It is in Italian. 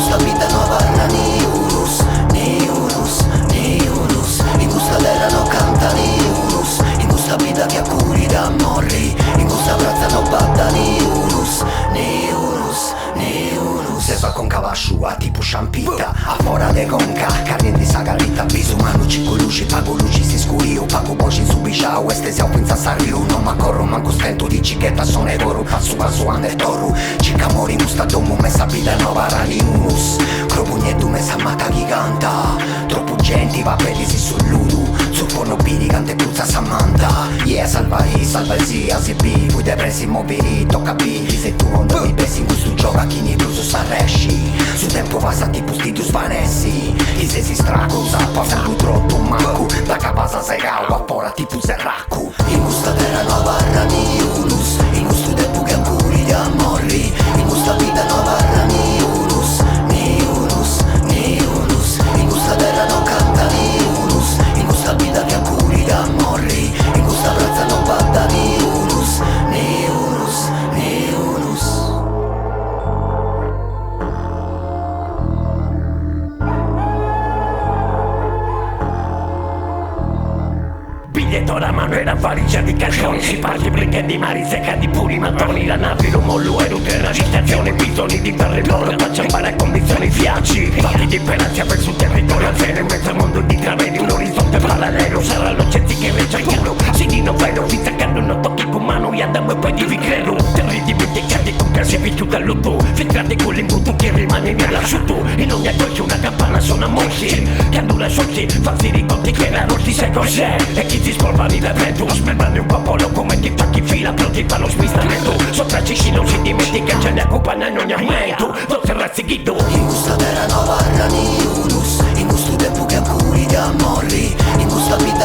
questa vita nuova Raniurus, Neurus, Neurus. In questa terra no canta Neurus, in questa vita che accuri da morri, in questa razza no batta Neurus, Neurus, Neurus. Se va con cavasciua tipo sciampita, a fora de conca, carne di sagarita, bisumano cico luci, pago luci si scurio, pago voci subiscia, queste siamo pensa sarriu, non ma corro manco stento di cichetta, sono edoru, passo ane toru, cica mori musta domu, messa vita nuova Raniurus, cropugnettu messa mata giganta, troppo gente va pedisi sull'udu, sul forno biri cante puzza Samantha, yeah salva il sia si bi, poi depressi mobili, tocca bi, se tu non mi pensi in questo gioco a chi ne bluso s'arresci, su tempo va sa tipo sti tu svanessi, i se si stracusa, passa lui troppo manco, da casa sei cau, a fora tipo serracu, in questa terra nuova Raniurus, in questo tempo che ancuri di amorri, in questa vita nuova Raniurus, Neurus, Neurus, in questa terra non canta Neurus, in questa vita che ancuri di amorri, in questa razza non batta Neurus, Neurus, Neurus. Biglietto da mano era valigia di cartoni, si parti brinche di mari, secca di puri mattoni, la nave, lo mollo e rutere, agitazione, bisogni di terreno, da ciambare a condizioni fiaci, fatti di speranza per sul territorio alzeno, in mezzo al mondo di travedi, un orizzonte parallelo, saranno certi che reggiano, si di novero, si staccano, non tocchi con mano, e andiamo e poi di vicrero, terri dimenticati con case vissuti al lutto, filtrati con l'imbuto che rimane nell'asciutto, in ogni dolce una campana suona morsi, che annula sorti, falsi ricordi che la rossi sai cos'è, e chi si spolvani da vento, smembrane un popolo come ti tacchi fila, pronti per lo smistamento, sopraccici non si dimentica, ce ne accompagna in ogni momento, non si razzichito. In questa terra nuova Raniurus, in questo tempo che ancuri di amorri, in questa vita